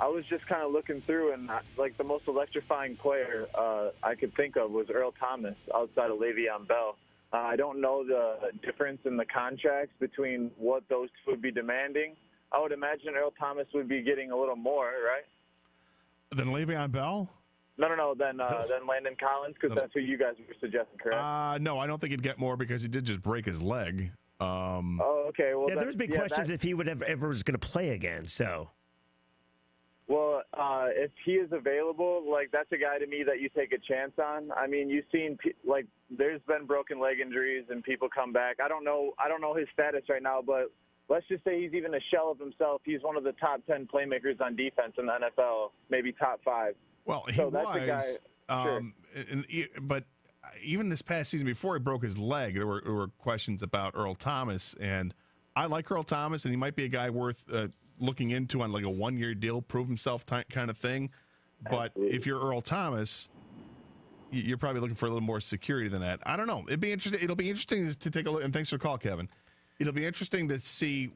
I was just kind of looking through, and like the most electrifying player I could think of was Earl Thomas outside of Le'Veon Bell. I don't know the difference in the contracts between what those two would be demanding. I would imagine Earl Thomas would be getting a little more, right? Than Le'Veon Bell? No. Then Landon Collins, because that's who you guys were suggesting, correct? No, I don't think he'd get more because he did just break his leg. Okay. Well, there's big questions if he would have ever was going to play again. So. Well, if he is available, like that's a guy to me that you take a chance on. I mean, you've seen like there's been broken leg injuries and people come back. I don't know his status right now, but let's just say he's even a shell of himself. He's one of the top 10 playmakers on defense in the NFL, maybe top 5. Well, he so was. That's a guy, but even this past season, before he broke his leg, there were questions about Earl Thomas, and I like Earl Thomas, and he might be a guy worth looking into on like a 1-year deal, prove himself kind of thing. But Absolutely. If you're Earl Thomas, you're probably looking for a little more security than that. I don't know. It'll be interesting to take a look. And thanks for the call, Kevin. It'll be interesting to see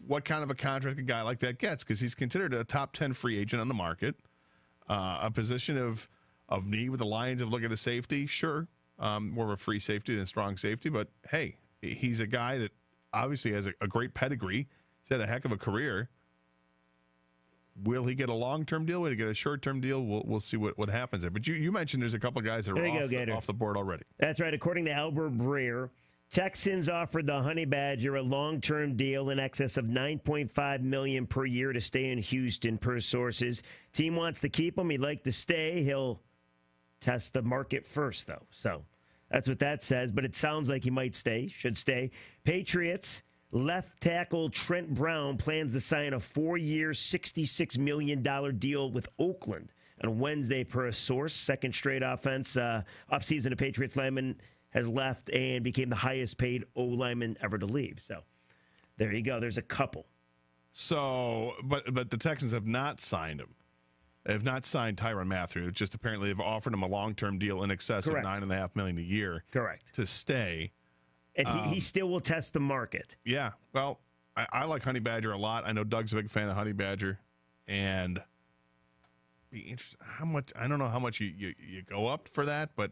what kind of a contract a guy like that gets, because he's considered a top 10 free agent on the market. A position of need with the Lions of look at a safety, sure, more of a free safety than a strong safety. But hey, he's a guy that obviously has a great pedigree. He's had a heck of a career. Will he get a long-term deal? Will he get a short-term deal? We'll see what happens there. But you mentioned there's a couple of guys that are off the board already. That's right. According to Albert Breer, Texans offered the Honey Badger a long-term deal in excess of $9.5 million per year to stay in Houston, per sources. Team wants to keep him. He'd like to stay. He'll test the market first, though. So that's what that says. But it sounds like he might stay, should stay. Patriots. Left tackle Trent Brown plans to sign a 4-year, $66 million deal with Oakland on Wednesday, per a source. Second straight offseason, the Patriots lineman has left and became the highest paid O lineman ever to leave. So there you go. There's a couple. So, but the Texans have not signed him. They have not signed Tyrann Mathieu. Just apparently have offered him a long-term deal in excess of $9.5 million a year. Correct. To stay. And he still will test the market. Yeah. Well, I like Honey Badger a lot. I know Doug's a big fan of Honey Badger. And be interesting how much, I don't know how much you go up for that, but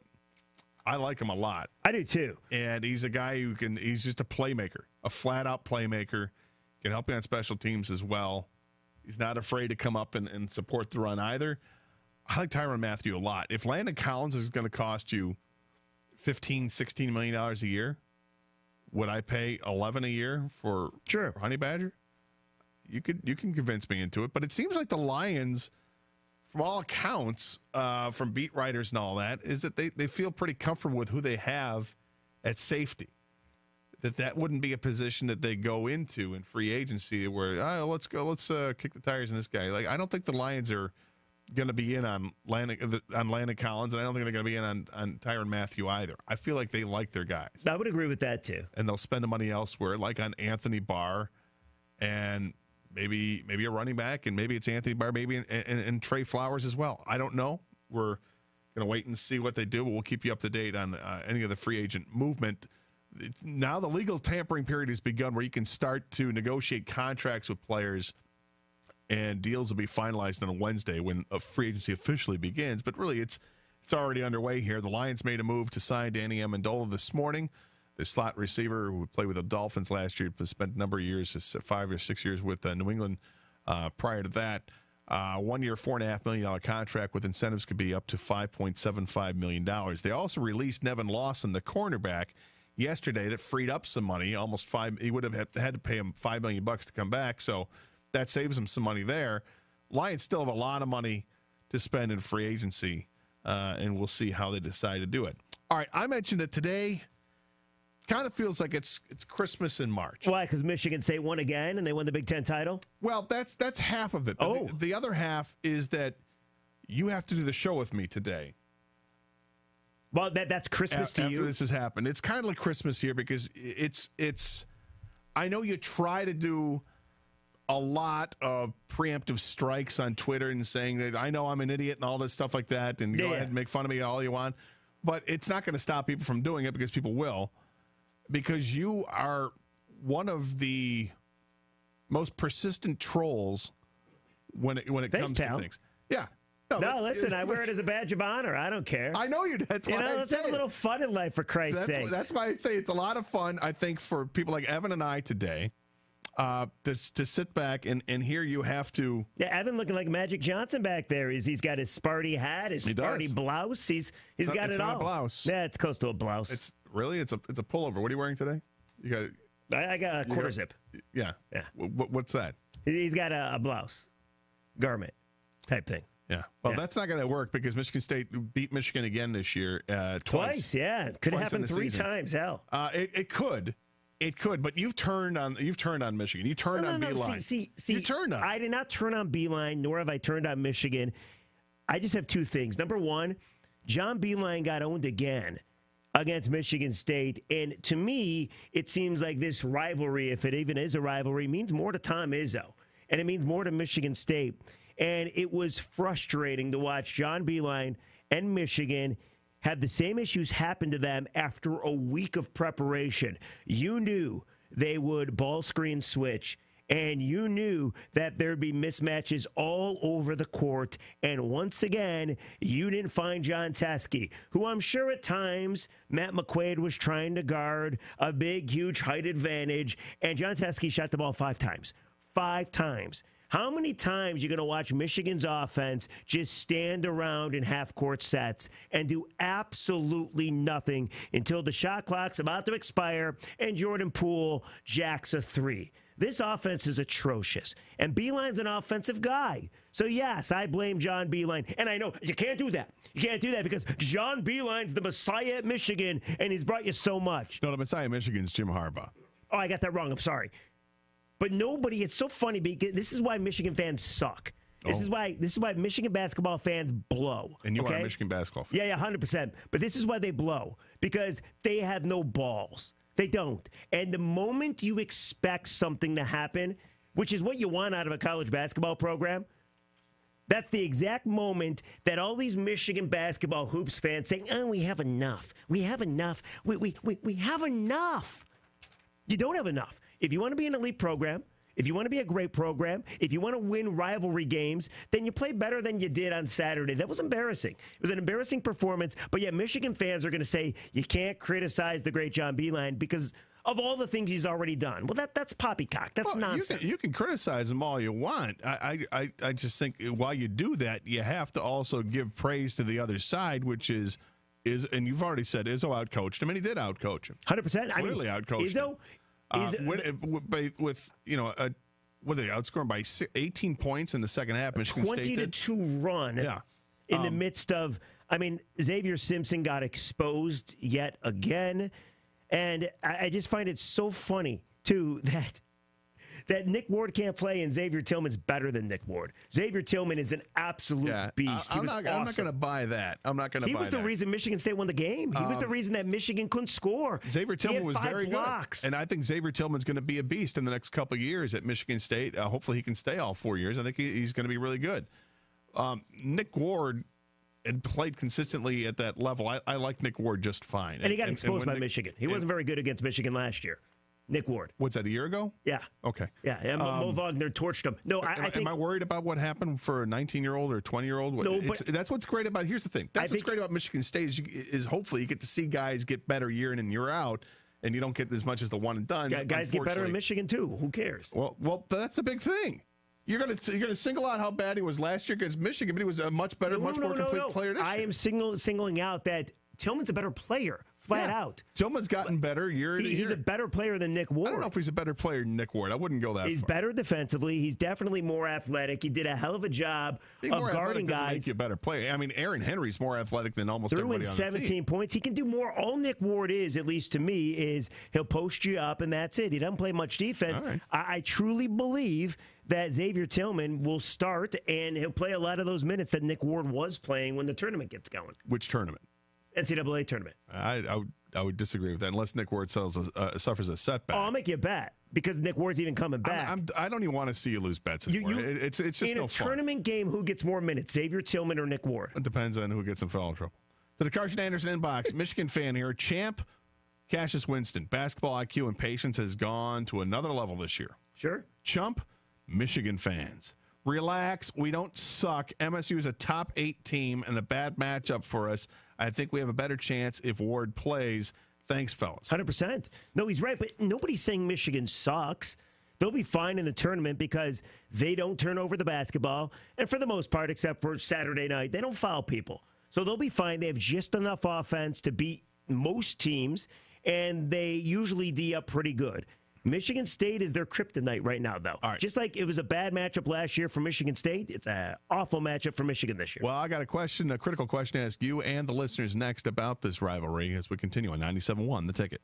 I like him a lot. I do too. And he's a guy he's just a playmaker, a flat out playmaker. Can help you on special teams as well. He's not afraid to come up and support the run either. I like Tyrann Mathieu a lot. If Landon Collins is going to cost you $15, $16 million a year, would I pay $11 a year for Honey Badger? You can convince me into it, but it seems like the Lions, from all accounts, from beat writers and all that, is that they feel pretty comfortable with who they have at safety. That wouldn't be a position that they go into in free agency where let's kick the tires on this guy. Like, I don't think the Lions are going to be in on Landon Collins, and I don't think they're going to be in on Tyrann Mathieu either. I feel like they like their guys. I would agree with that too. And they'll spend the money elsewhere, like on Anthony Barr, and maybe a running back, and maybe it's Anthony Barr, maybe and Trey Flowers as well. I don't know. We're going to wait and see what they do, but we'll keep you up to date on any of the free agent movement. Now the legal tampering period has begun, where you can start to negotiate contracts with players, and deals will be finalized on a Wednesday when a free agency officially begins. But really, it's already underway here. The Lions made a move to sign Danny Amendola this morning, the slot receiver who played with the Dolphins last year, spent a number of years, 5 or 6 years with New England prior to that. 1 year, $4.5 million contract with incentives could be up to $5.75 million. They also released Nevin Lawson, the cornerback, yesterday, that freed up some money, almost $5. He would have had to pay him $5 million to come back, so that saves them some money there. Lions still have a lot of money to spend in free agency, and we'll see how they decide to do it. All right, I mentioned it today. Kind of feels like it's Christmas in March. Why? Because Michigan State won again, and they won the Big Ten title? Well, that's half of it. But the other half is that you have to do the show with me today. Well, that's Christmas to you? After this has happened. It's kind of like Christmas here because it's I know you try to do a lot of preemptive strikes on Twitter and saying that I know I'm an idiot and all this stuff like that, and go ahead and make fun of me all you want. But it's not going to stop people from doing it, because people will. Because you are one of the most persistent trolls when it Thanks, comes pal. to things. Yeah. No, listen, I wear it as a badge of honor. I don't care. I know you. That's why I let's say have a little fun in life, for Christ's sake. That's why I say it's a lot of fun, I think, for people like Evan and I today, to sit back and hear you have to. Yeah, Evan looking like Magic Johnson back there. He's got his Sparty hat, his Sparty blouse. He's got it all. It's not a blouse. Yeah, it's close to a blouse. It's a pullover. What are you wearing today? You got. I got a quarter zip. Yeah. Yeah. What's that? He's got a blouse, garment type thing. Yeah. Well, that's not going to work because Michigan State beat Michigan again this year. Twice, yeah. Could have happened 3 times. Hell. It could. It could, but you've turned on Michigan. You turned on Beeline. See, you turned on. I did not turn on Beeline, nor have I turned on Michigan. I just have 2 things. Number one, John Beeline got owned again against Michigan State, and to me, it seems like this rivalry, if it even is a rivalry, means more to Tom Izzo, and it means more to Michigan State. And it was frustrating to watch John Beeline and Michigan have the same issues happen to them after a week of preparation. You knew they would ball screen switch, and you knew that there'd be mismatches all over the court. And once again, you didn't find John Teske, who I'm sure at times Matt McQuaid was trying to guard a big, huge height advantage, and John Teske shot the ball 5 times. 5 times. How many times are you going to watch Michigan's offense just stand around in half-court sets and do absolutely nothing until the shot clock's about to expire and Jordan Poole jacks a 3? This offense is atrocious, and Beeline's an offensive guy. So, yes, I blame John Beeline, and I know you can't do that. You can't do that because John Beeline's the Messiah at Michigan, and he's brought you so much. No, the Messiah at Michigan's Jim Harbaugh. Oh, I got that wrong. I'm sorry. But nobody, it's so funny because this is why Michigan fans suck. This is why Michigan basketball fans blow. And you are a Michigan basketball fan. Yeah, 100%. But this is why they blow, because they have no balls. They don't. And the moment you expect something to happen, which is what you want out of a college basketball program, that's the exact moment that all these Michigan basketball hoops fans say, "Oh, we have enough. We have enough. We have enough." You don't have enough. If you want to be an elite program, if you want to be a great program, if you want to win rivalry games, then you play better than you did on Saturday. That was embarrassing. It was an embarrassing performance, but yet Michigan fans are going to say you can't criticize the great John Beeline because of all the things he's already done. Well, that's poppycock. That's nonsense. You can criticize him all you want. I just think while you do that, you have to also give praise to the other side, which is and you've already said Izzo outcoached him, and he did outcoach him. 100%. Clearly outcoached him. With what did they outscore him by 18 points in the second half? Michigan State 20-2 run. Yeah. In the midst of, Xavier Simpson got exposed yet again, and I just find it so funny too that Nick Ward can't play and Xavier Tillman's better than Nick Ward. Xavier Tillman is an absolute beast. I'm not going to buy that. He was the reason Michigan State won the game. He was the reason that Michigan couldn't score. Xavier Tillman was very blocks. good. And I think Xavier Tillman's going to be a beast in the next couple of years at Michigan State. Hopefully he can stay all 4 years. I think he's going to be really good. Nick Ward had played consistently at that level. I like Nick Ward just fine. And he got exposed by Michigan. He wasn't very good against Michigan last year. Nick Ward. What's that, a year ago? Yeah. Okay. Yeah, Mo Wagner torched him. No, I think... Am I worried about what happened for a 19-year-old or a 20-year-old? No, but... That's what's great about... Here's the thing. That's what's great about Michigan State is hopefully you get to see guys get better year in and year out, and you don't get as much as the one-and-dones. Guys get better in Michigan, too. Who cares? Well, that's the big thing. You're gonna single out how bad he was last year against Michigan, but he was a much better, much more complete player this year. I am singling out that Tillman's a better player. Flat out. Tillman's gotten better year to year. He's a better player than Nick Ward. I don't know if he's a better player than Nick Ward. I wouldn't go that far. He's better defensively. He's definitely more athletic. He did a hell of a job of guarding guys. Doesn't make you a better player. Aaron Henry's more athletic than almost everybody on the team. 17 points. He can do more. All Nick Ward is, at least to me, is he'll post you up, and that's it. He doesn't play much defense. Right. I truly believe that Xavier Tillman will start, and he'll play a lot of those minutes that Nick Ward was playing when the tournament gets going. Which tournament? NCAA tournament. I would disagree with that unless Nick Ward suffers a setback. Oh, I'll make you a bet because Nick Ward's even coming back. I don't even want to see you lose bets anymore. It's just no fun. In a tournament game, who gets more minutes, Xavier Tillman or Nick Ward? It depends on who gets in foul trouble. To the Karsch and Anderson inbox, Michigan fan here, champ Cassius Winston. Basketball IQ and patience has gone to another level this year. Sure. Chump, Michigan fans. Relax. We don't suck. MSU is a top 8 team and a bad matchup for us. I think we have a better chance if Ward plays. Thanks, fellas. 100%. No, he's right, but nobody's saying Michigan sucks. They'll be fine in the tournament because they don't turn over the basketball. And for the most part, except for Saturday night, they don't foul people. So they'll be fine. They have just enough offense to beat most teams, and they usually D up pretty good. Michigan State is their kryptonite right now, though. All right. Just like it was a bad matchup last year for Michigan State, it's an awful matchup for Michigan this year. Well, I got a critical question to ask you and the listeners next about this rivalry as we continue on 97.1 The Ticket.